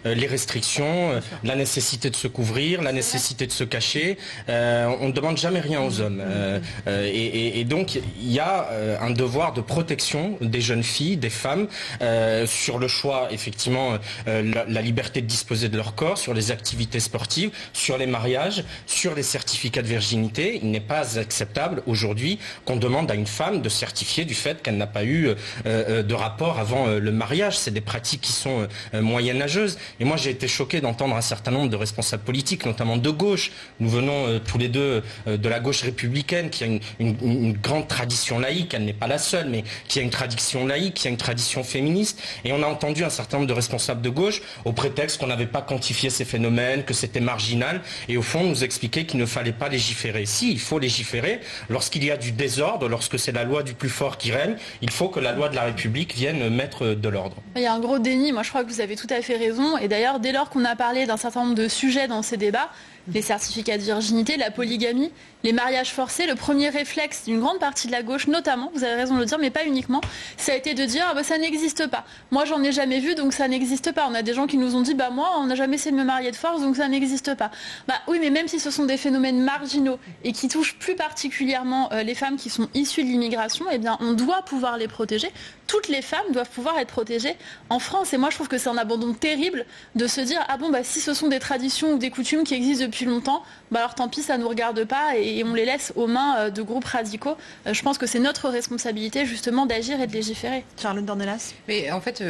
les restrictions, la nécessité de se couvrir, la nécessité de se cacher. On ne demande jamais rien aux hommes. Et donc, il y a un devoir de protection des jeunes filles, des femmes, sur le choix, effectivement, la liberté de disposer de leur corps, sur les activités sportives, sur les mariages, sur les certificats de virginité. Il n'est pas acceptable aujourd'hui qu'on demande à une femme de certifier du fait qu'elle n'a pas eu de rapport avant le mariage. C'est des pratiques qui sont moyenâgeuses. Et moi, j'ai été choqué d'entendre un certain nombre de responsables politiques, notamment de gauche. Nous venons tous les deux de la gauche républicaine, qui a une grande tradition laïque. Elle n'est pas la seule, mais qui a une tradition laïque, qui a une tradition féministe. Et on a entendu un certain nombre de responsables de gauche, au prétexte qu'on n'avait pas quantifié ces phénomènes, que c'était marginal, et au fond, nous expliquer qu'il ne fallait pas légiférer. Si, il faut légiférer. Lorsqu'il y a du désordre, lorsque c'est la loi du plus fort qui règne, il faut que la loi de la République vienne mettre de l'ordre. Il y a un gros déni. Moi, je crois que vous avez tout à fait raison. Et d'ailleurs, dès lors qu'on a parlé d'un certain nombre de sujets dans ces débats, les certificats de virginité, la polygamie, les mariages forcés, le premier réflexe d'une grande partie de la gauche, notamment, vous avez raison de le dire, mais pas uniquement, ça a été de dire ça n'existe pas. Moi, j'en ai jamais vu, donc ça n'existe pas. On a des gens qui nous ont dit moi, on n'a jamais essayé de me marier de force, donc ça n'existe pas. Oui, mais même si ce sont des phénomènes marginaux et qui touchent plus particulièrement les femmes qui sont issues de l'immigration, eh bien, on doit pouvoir les protéger. Toutes les femmes doivent pouvoir être protégées en France. Et moi, je trouve que c'est un abandon terrible de se dire si ce sont des traditions ou des coutumes qui existent depuis longtemps, alors tant pis, ça ne nous regarde pas et on les laisse aux mains de groupes radicaux. Je pense que c'est notre responsabilité justement d'agir et de légiférer. Charlotte Dornelas. Mais en fait,